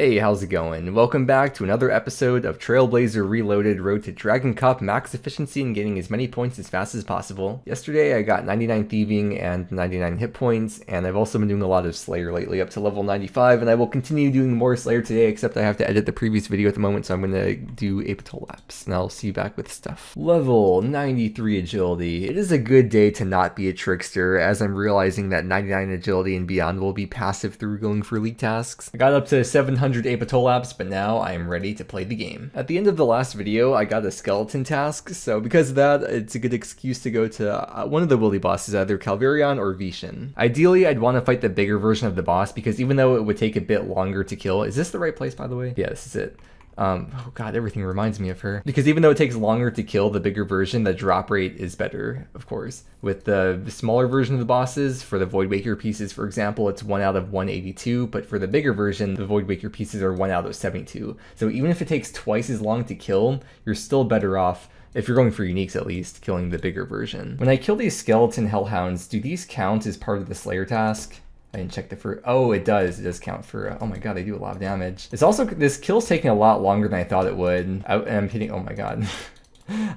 Hey, how's it going? Welcome back to another episode of Trailblazer Reloaded, Road to Dragon Cup max efficiency and getting as many points as fast as possible. Yesterday I got 99 thieving and 99 hit points, and I've also been doing a lot of Slayer lately up to level 95, and I will continue doing more Slayer today, except I have to edit the previous video at the moment, so I'm going to do apital laps, and I'll see you back with stuff. Level 93 agility. It is a good day to not be a trickster, as I'm realizing that 99 agility and beyond will be passive through going for elite tasks. I got up to 700 apital laps, but now I am ready to play the game. At the end of the last video, I got a skeleton task, so because of that, it's a good excuse to go to one of the willy bosses, either Kalvarion or Vishen. Ideally, I'd want to fight the bigger version of the boss, because even though it would take a bit longer to kill, is this the right place, by the way? Yeah, this is it. Oh god, everything reminds me of her. Because even though it takes longer to kill the bigger version, the drop rate is better, of course. With the smaller version of the bosses, for the Voidwaker pieces, for example, it's 1 out of 182, but for the bigger version, the Voidwaker pieces are 1 out of 72. So even if it takes twice as long to kill, you're still better off, if you're going for uniques at least, killing the bigger version. When I kill these skeleton hellhounds, do these count as part of the Slayer task? I didn't check the first. Oh, it does. It does count for. Oh my god, they do a lot of damage. It's also, this kill's taking a lot longer than I thought it would. And I'm hitting. Oh my god.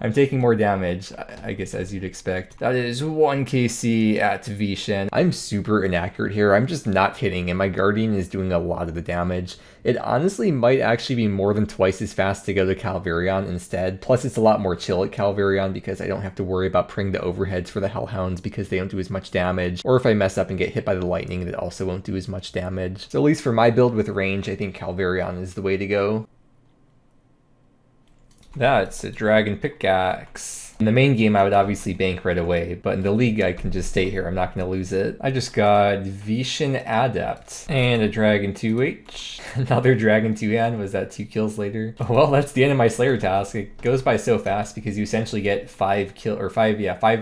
I'm taking more damage, I guess, as you'd expect. That is 1 KC at Vishen. I'm super inaccurate here. I'm just not hitting, and my Guardian is doing a lot of the damage. It honestly might actually be more than twice as fast to go to Kalvarion instead. Plus, it's a lot more chill at Kalvarion because I don't have to worry about praying the overheads for the Hellhounds because they don't do as much damage. Or if I mess up and get hit by the lightning, that also won't do as much damage. So at least for my build with range, I think Kalvarion is the way to go. That's a dragon pickaxe. In the main game, I would obviously bank right away, but in the league, I can just stay here. I'm not going to lose it. I just got Vishen Adept and a Dragon 2H. Another Dragon 2-hand. Was that 2 kills later? Well, that's the end of my Slayer task. It goes by so fast because you essentially get 5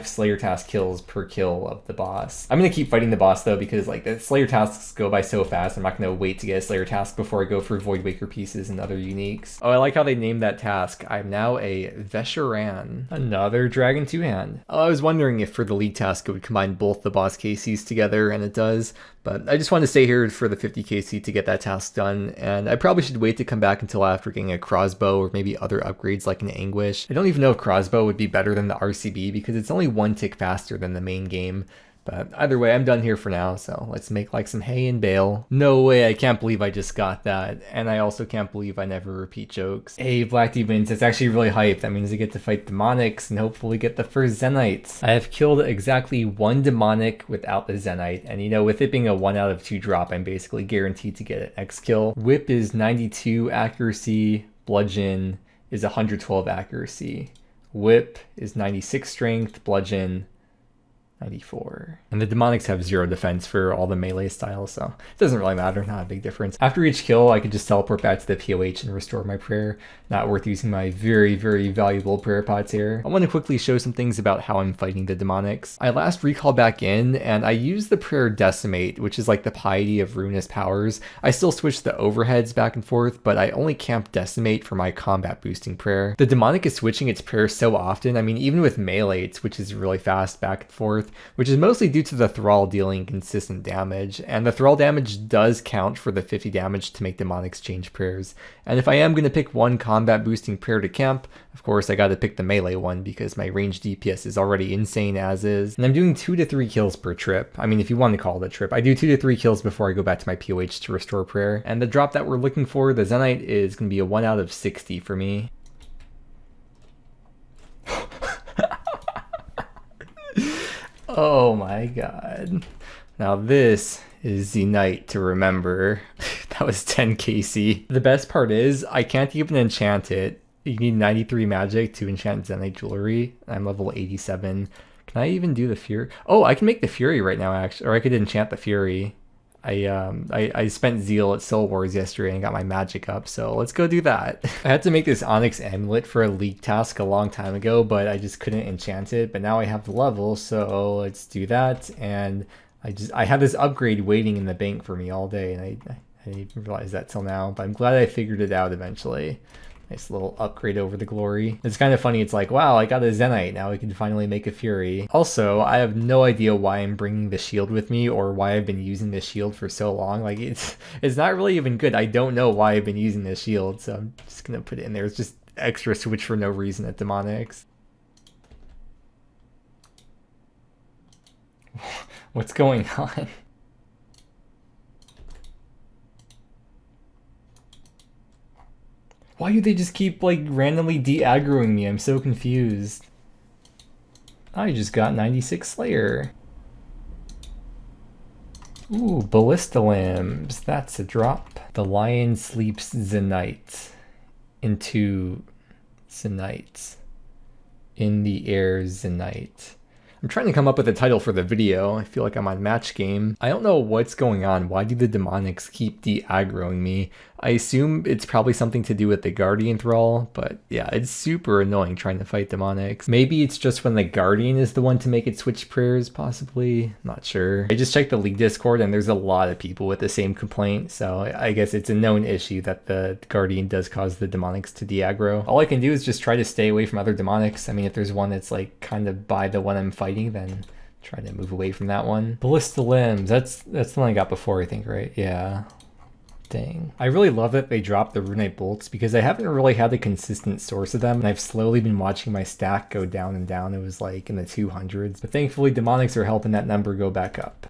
Slayer task kills per kill of the boss. I'm going to keep fighting the boss though because like the Slayer tasks go by so fast. I'm not going to wait to get a Slayer task before I go for Voidwaker pieces and other uniques. Oh, I like how they named that task. I'm now a Vesheran. Another Dragon 2-hand. I was wondering if for the lead task it would combine both the boss KCs together, and it does, but I just want to stay here for the 50 KC to get that task done, and I probably should wait to come back until after getting a crossbow or maybe other upgrades like an Anguish. I don't even know if crossbow would be better than the RCB because it's only 1 tick faster than the main game. But either way, I'm done here for now, so let's make like some hay and bale. No way, I can't believe I just got that. And I also can't believe I never repeat jokes. Hey, Black Demons, it's actually really hype. That means I get to fight demonics and hopefully get the first Zenyte. I have killed exactly 1 demonic without the Zenyte. And you know, with it being a 1 out of 2 drop, I'm basically guaranteed to get an X kill. Whip is 92 accuracy. Bludgeon is 112 accuracy. Whip is 96 strength. Bludgeon 94. And the demonics have 0 defense for all the melee styles, so it doesn't really matter, not a big difference. After each kill, I could just teleport back to the POH and restore my prayer. Not worth using my very, very valuable prayer pots here. I want to quickly show some things about how I'm fighting the demonics. I last recall back in, and I used the prayer Decimate, which is like the piety of Ruinous powers. I still switch the overheads back and forth, but I only camp Decimate for my combat boosting prayer. The demonic is switching its prayer so often, I mean, even with melee, it switches really fast back and forth, which is mostly due to the Thrall dealing consistent damage, and the Thrall damage does count for the 50 damage to make demonics change prayers. And if I am going to pick one combat boosting prayer to camp, of course I got to pick the melee one because my range DPS is already insane as is. And I'm doing 2 to 3 kills per trip. I mean, if you want to call it a trip, I do 2 to 3 kills before I go back to my POH to restore prayer. And the drop that we're looking for, the Zenite, is going to be a 1 out of 60 for me. Oh my god. Now this is Zenyte to remember. That was 10 KC. The best part is, I can't even enchant it. You need 93 magic to enchant Zenite jewelry. I'm level 87. Can I even do the Fury? Oh, I can make the Fury right now, actually. Or I could enchant the Fury. I spent Zeal at Soul Wars yesterday and got my magic up, so let's go do that. I had to make this Onyx Amulet for a league task a long time ago, but I just couldn't enchant it, but now I have the level, so let's do that. And I had this upgrade waiting in the bank for me all day, and I didn't even realize that till now, but I'm glad I figured it out eventually. Nice little upgrade over the glory. It's kind of funny, it's like, wow, I got a Zenite, now I can finally make a Fury. Also, I have no idea why I'm bringing the shield with me or why I've been using this shield for so long. Like, it's not really even good. I don't know why I've been using this shield, so I'm just gonna put it in there. It's just extra switch for no reason at Demonics. What's going on? Why do they just keep, like, randomly de-aggroing me? I'm so confused. I just got 96 Slayer. Ooh, Ballista Limbs. That's a drop. The Lion sleeps Zenyte into Zenite. In the air Zenite. I'm trying to come up with a title for the video. I feel like I'm on Match Game. I don't know what's going on. Why do the Demonics keep de-aggroing me? I assume it's probably something to do with the Guardian Thrall, but yeah, it's super annoying trying to fight Demonics. Maybe it's just when the Guardian is the one to make it switch prayers, possibly. Not sure. I just checked the League Discord and there's a lot of people with the same complaint, so I guess it's a known issue that the Guardian does cause the Demonics to de-aggro. All I can do is just try to stay away from other Demonics. I mean, if there's one that's like kind of by the one I'm fighting, then try to move away from that one. Ballista Limbs, that's the one I got before, I think, right? Yeah. Dang. I really love that they dropped the Runite bolts because I haven't really had a consistent source of them, and I've slowly been watching my stack go down and down. It was like in the 200s, but thankfully Demonics are helping that number go back up.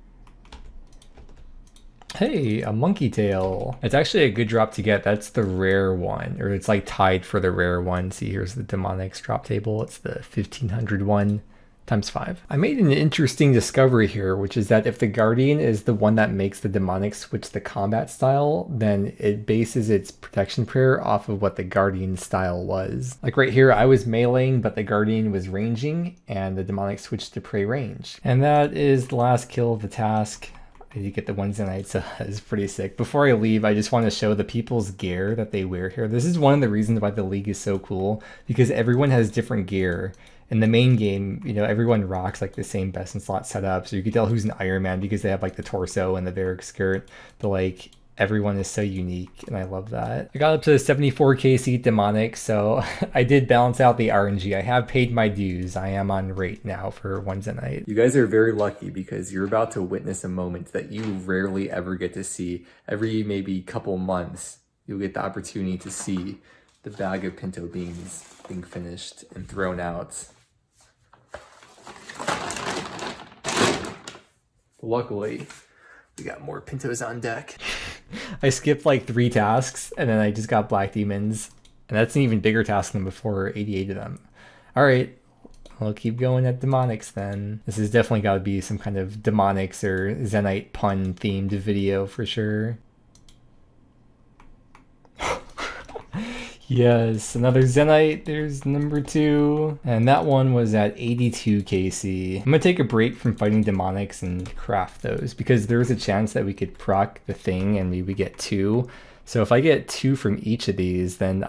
Hey, a monkey tail. It's actually a good drop to get. That's the rare one, or it's like tied for the rare one. See, here's the Demonics drop table. It's the 1500 one. Times 5. I made an interesting discovery here, which is that if the Guardian is the one that makes the Demonic switch the combat style, then it bases its protection prayer off of what the Guardian style was. Like right here, I was meleeing, but the Guardian was ranging, and the Demonic switched to pray range. And that is the last kill of the task. I did get the one Zenite, so it's pretty sick. Before I leave, I just want to show the people's gear that they wear here. This is one of the reasons why the League is so cool, because everyone has different gear. In the main game, you know, everyone rocks like the same best in slot setup, so you can tell who's an Ironman because they have like the torso and the Varric skirt, but like everyone is so unique, and I love that. I got up to 74k seat Demonic, so I did balance out the RNG. I have paid my dues. I am on rate now for one Zenite. You guys are very lucky because you're about to witness a moment that you rarely ever get to see. Every maybe couple months, you'll get the opportunity to see the bag of pinto beans being finished and thrown out. Luckily, we got more pintos on deck. I skipped like 3 tasks, and then I just got black demons. And that's an even bigger task than before, 88 of them. Alright, I'll keep going at Demonics then. This has definitely got to be some kind of Demonics or Zenite pun themed video for sure. Yes, another Zenite, there's number 2. And that one was at 82 KC. I'm gonna take a break from fighting Demonics and craft those, because there's a chance that we could proc the thing and maybe get 2. So if I get 2 from each of these, then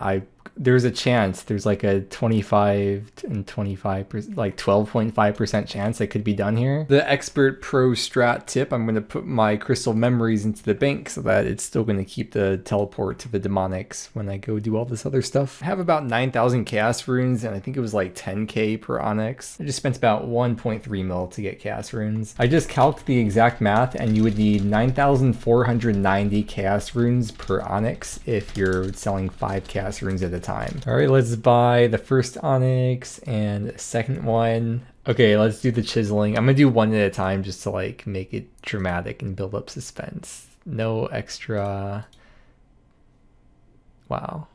there's a chance, there's like a 25 and 25%, like 12.5% chance I could be done here. The expert pro strat tip, I'm going to put my crystal memories into the bank so that it's still going to keep the teleport to the Demonics when I go do all this other stuff. I have about 9,000 chaos runes, and I think it was like 10k per onyx. I just spent about 1.3 mil to get chaos runes. I just calced the exact math, and you would need 9,490 chaos runes per onyx if you're selling 5 chaos runes at a time. All right, let's buy the first onyx and the second one. Okay, let's do the chiseling. I'm gonna do one at a time just to like make it dramatic and build up suspense. No extra. Wow.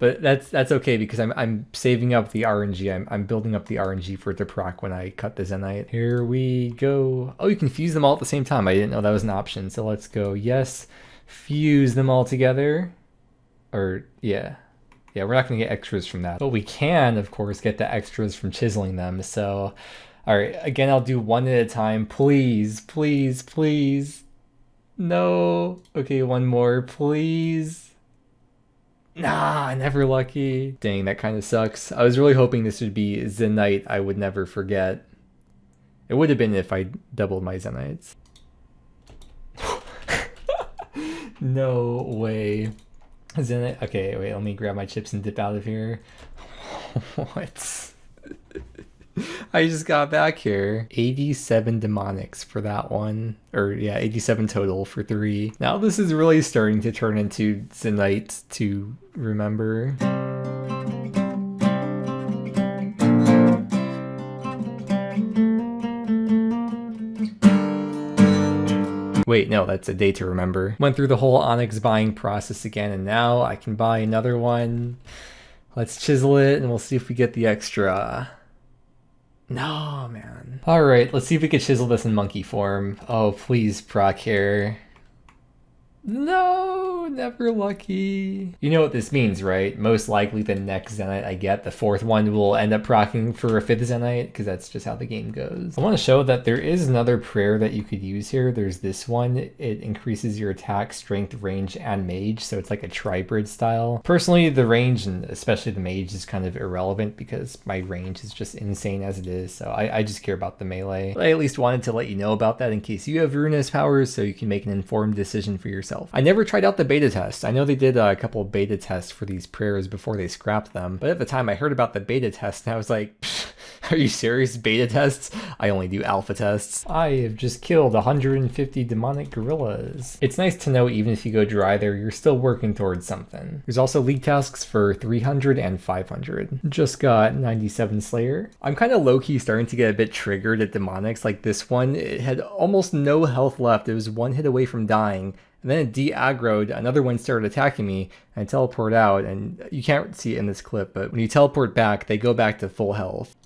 But that's okay because I'm saving up the RNG. I'm building up the RNG for it to proc when I cut the Zenite. Here we go. Oh, you can fuse them all at the same time. I didn't know that was an option. So let's go. Yes, fuse them all together. Or yeah. Yeah, we're not going to get extras from that. But we can, of course, get the extras from chiseling them. So, all right, again, I'll do one at a time. Please, please, please. No. Okay, one more, please. Nah, never lucky. Dang, that kind of sucks. I was really hoping this would be Zenite I would never forget. It would have been if I doubled my Zenites. No way. Zenite. Okay, wait, let me grab my chips and dip out of here. What? I just got back here. 87 demonics for that one. Or yeah, 87 total for 3. Now this is really starting to turn into Zenyte to remember. Wait, no, that's a day to remember. Went through the whole Onyx buying process again, and now I can buy another one. Let's chisel it, and we'll see if we get the extra. No, man. All right, let's see if we can chisel this in monkey form. Oh, please, proc here. No, never lucky. You know what this means, right? Most likely the next Zenite I get, the 4th one, will end up proccing for a 5th Zenite, because that's just how the game goes. I want to show that there is another prayer that you could use here. There's this one. It increases your attack, strength, range, and mage, so it's like a tri-bridge style. Personally, the range, and especially the mage, is kind of irrelevant because my range is just insane as it is, so I just care about the melee. But I at least wanted to let you know about that in case you have Ruinous powers, so you can make an informed decision for yourself. I never tried out the beta test. I know they did a couple of beta tests for these prayers before they scrapped them, but at the time I heard about the beta test and I was like, are you serious? Beta tests? I only do alpha tests. I have just killed 150 demonic gorillas. It's nice to know even if you go dry there, you're still working towards something. There's also league tasks for 300 and 500. Just got 97 Slayer. I'm kind of low-key starting to get a bit triggered at demonics. Like this one, it had almost no health left. It was one hit away from dying. And then it de-aggroed, another one started attacking me, and I teleport out, and you can't see it in this clip, but when you teleport back, they go back to full health.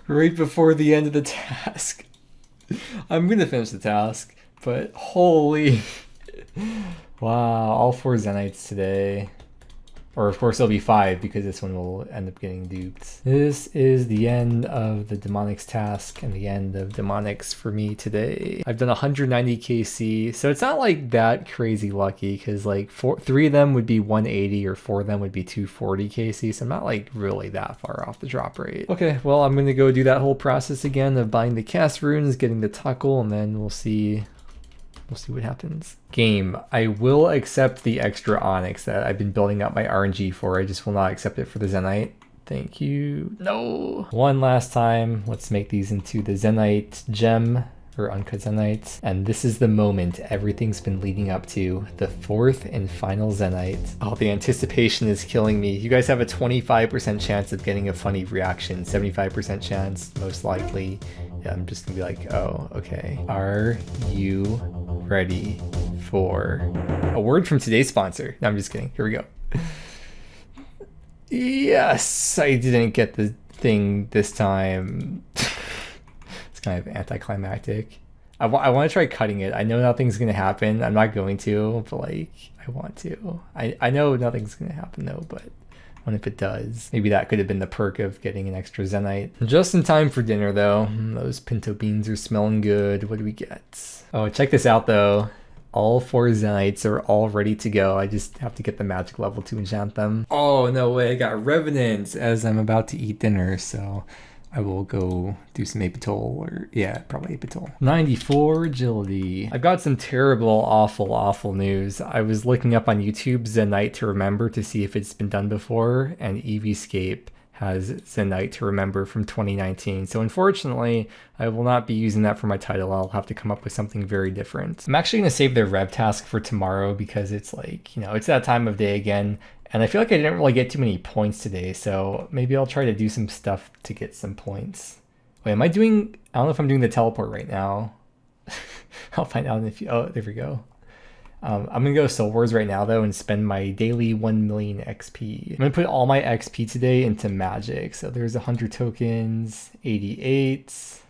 Right before the end of the task. I'm gonna finish the task, but holy... Wow, all 4 Zenites today. Or of course there'll be 5 because this one will end up getting duped. This is the end of the demonics task and the end of demonics for me today. I've done 190 KC, so it's not like that crazy lucky because like 3 of them would be 180 or 4 of them would be 240 KC, so I'm not like really that far off the drop rate. Okay, well I'm gonna go do that whole process again of buying the cast runes, getting the tuckle, and then we'll see what happens. Game, I will accept the extra onyx that I've been building up my RNG for. I just will not accept it for the Zenite. Thank you. No. One last time. Let's make these into the Zenite gem or uncut Zenite. And this is the moment everything's been leading up to. The 4th and final Zenite. Oh, the anticipation is killing me. You guys have a 25% chance of getting a funny reaction. 75% chance, most likely. Yeah, I'm just gonna be like, oh, okay. Are you ready for a word from today's sponsor? No, I'm just kidding. Here we go. Yes, I didn't get the thing this time. It's kind of anticlimactic. I want to try cutting it. I know nothing's gonna happen. I'm not going to, but like, I want to. I know nothing's gonna happen though, but what if it does? Maybe that could have been the perk of getting an extra Zenite. Just in time for dinner though. Those pinto beans are smelling good. What do we get? Oh, check this out though. All 4 Zenites are all ready to go. I just have to get the magic level to enchant them. Oh, no way. I got Revenants as I'm about to eat dinner, so I will go do some Apatol, or yeah, probably Apatol. 94 agility. I've got some terrible, awful news. I was looking up on YouTube Zenite to remember to see if it's been done before, and Eevescape has Zenite to remember from 2019. So unfortunately, I will not be using that for my title. I'll have to come up with something very different. I'm actually going to save the rev task for tomorrow because it's like, you know, it's that time of day again. And I feel like I didn't really get too many points today. So maybe I'll try to do some stuff to get some points. Wait, am I doing, I don't know if I'm doing the teleport right now. I'll find out if you, oh, there we go. I'm going to go Soul Wars right now, though, and spend my daily 1 million XP. I'm going to put all my XP today into magic. So there's 100 tokens, 88,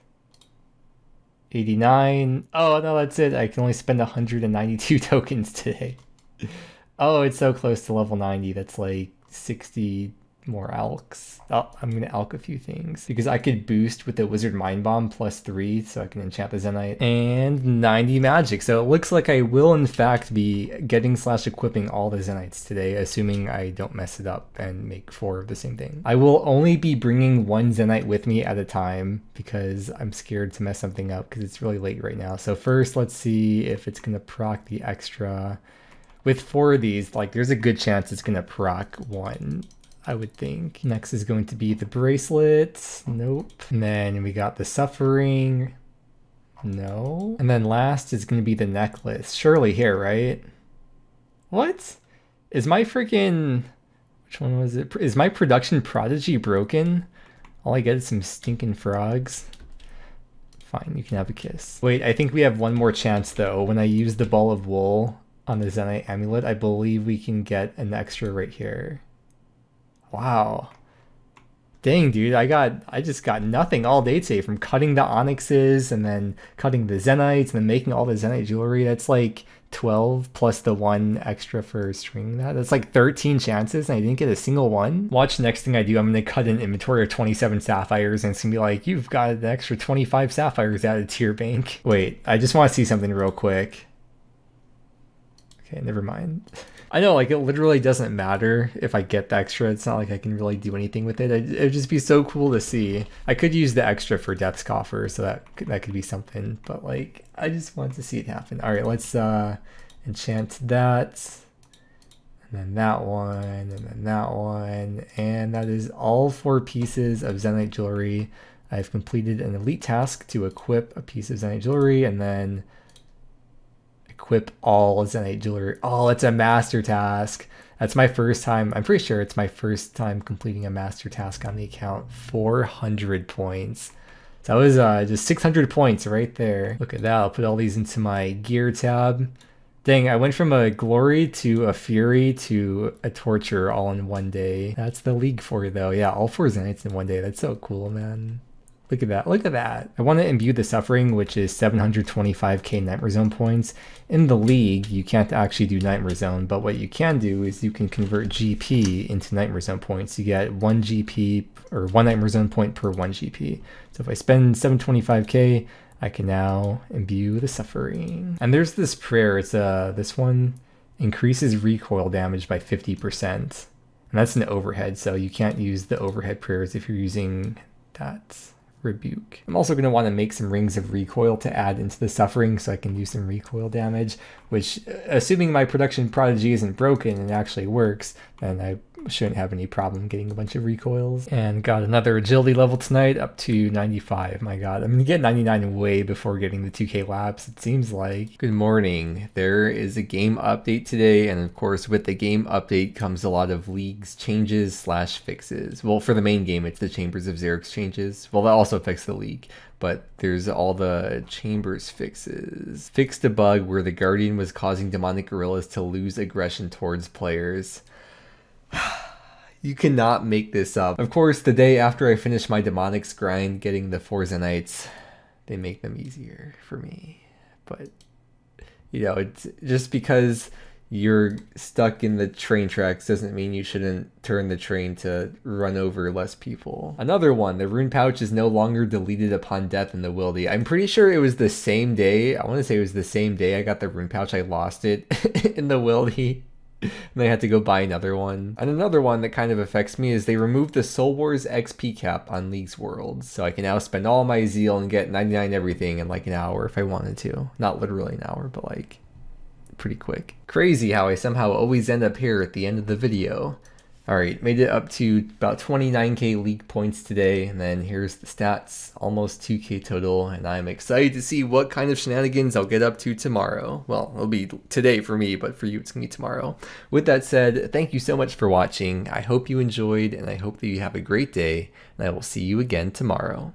89. Oh, no, that's it. I can only spend 192 tokens today. Oh, it's so close to level 90. That's like 60 more alks. Oh, I'm gonna alk a few things because I could boost with the Wizard Mind Bomb +3, so I can enchant the Zenite, and 90 magic. So it looks like I will in fact be getting / equipping all the Zenites today, assuming I don't mess it up and make 4 of the same thing. I will only be bringing 1 Zenite with me at a time because I'm scared to mess something up because it's really late right now. So first, let's see if it's gonna proc the extra. With 4 of these, like, there's a good chance it's gonna proc 1, I would think. Next is going to be the bracelet. Nope. And then we got the suffering. No. And then last is going to be the necklace. Surely here, right? What? Is my freaking... Which one was it? Is my production Prodigy broken? All I get is some stinking frogs. Fine, you can have a kiss. Wait, I think we have one more chance though. When I use the ball of wool on the Zenite amulet, I believe we can get an extra right here. Wow. Dang, dude, I just got nothing all day today from cutting the onyxes and then cutting the Zenites and then making all the Zenite jewelry. That's like 12 plus the 1 extra for stringing that. That's like 13 chances and I didn't get a single one. Watch the next thing I do. I'm going to cut an inventory of 27 sapphires and it's going to be like, you've got an extra 25 sapphires added to your bank. Wait, I just want to see something real quick. Okay, never mind. I know, like, it literally doesn't matter if I get the extra. It's not like I can really do anything with it. It'd just be so cool to see. I could use the extra for Depth's Coffer, so that could be something. But, like, I just want to see it happen. All right, let's enchant that. And then that one, and then that one. And that is all 4 pieces of Zenite jewelry. I've completed an elite task to equip a piece of Zenite jewelry, and then... equip all Zenite jewelry. Oh, it's a master task. That's my first time. I'm pretty sure it's my first time completing a master task on the account. 400 points. So that was just 600 points right there. Look at that. I'll put all these into my gear tab. Dang, I went from a glory to a fury to a torture all in one day. That's the league for you though. Yeah, all 4 Zenites in one day. That's so cool, man. Look at that, look at that. I want to imbue the suffering, which is 725k Nightmare Zone points. In the league, you can't actually do Nightmare Zone, but what you can do is you can convert GP into Nightmare Zone points. You get 1 GP, or 1 Nightmare Zone point per 1 GP. So if I spend 725k, I can now imbue the suffering. And there's this prayer, it's this one increases recoil damage by 50%. And that's an overhead, so you can't use the overhead prayers if you're using that. Rebuke. I'm also going to want to make some rings of recoil to add into the suffering so I can do some recoil damage, which, assuming my production Prodigy isn't broken and actually works, then I shouldn't have any problem getting a bunch of recoils. And got another agility level tonight up to 95. My god, I'm gonna get 99 way before getting the 2k laps, it seems like. Good morning. There is a game update today, and of course with the game update comes a lot of leagues changes / fixes. Well, for the main game it's the Chambers of Xerix changes. Well, that also affects the league, but there's all the Chambers fixes. Fixed a bug where the Guardian was causing demonic gorillas to lose aggression towards players. You cannot make this up. Of course, the day after I finish my demonics grind, getting the 4 Zenites, they make them easier for me. But, you know, it's just because you're stuck in the train tracks doesn't mean you shouldn't turn the train to run over less people. Another one, the rune pouch is no longer deleted upon death in the wildy. I'm pretty sure it was the same day, I want to say it was the same day I got the rune pouch, I lost it in the wildy. And I had to go buy another one. And another one that kind of affects me is they removed the Soul Wars XP cap on League's Worlds. So I can now spend all my zeal and get 99 everything in like an hour if I wanted to. Not literally an hour, but like pretty quick. Crazy how I somehow always end up here at the end of the video. Alright, made it up to about 29k league points today, and then here's the stats, almost 2k total, and I'm excited to see what kind of shenanigans I'll get up to tomorrow. Well, it'll be today for me, but for you it's gonna be tomorrow. With that said, thank you so much for watching. I hope you enjoyed, and I hope that you have a great day, and I will see you again tomorrow.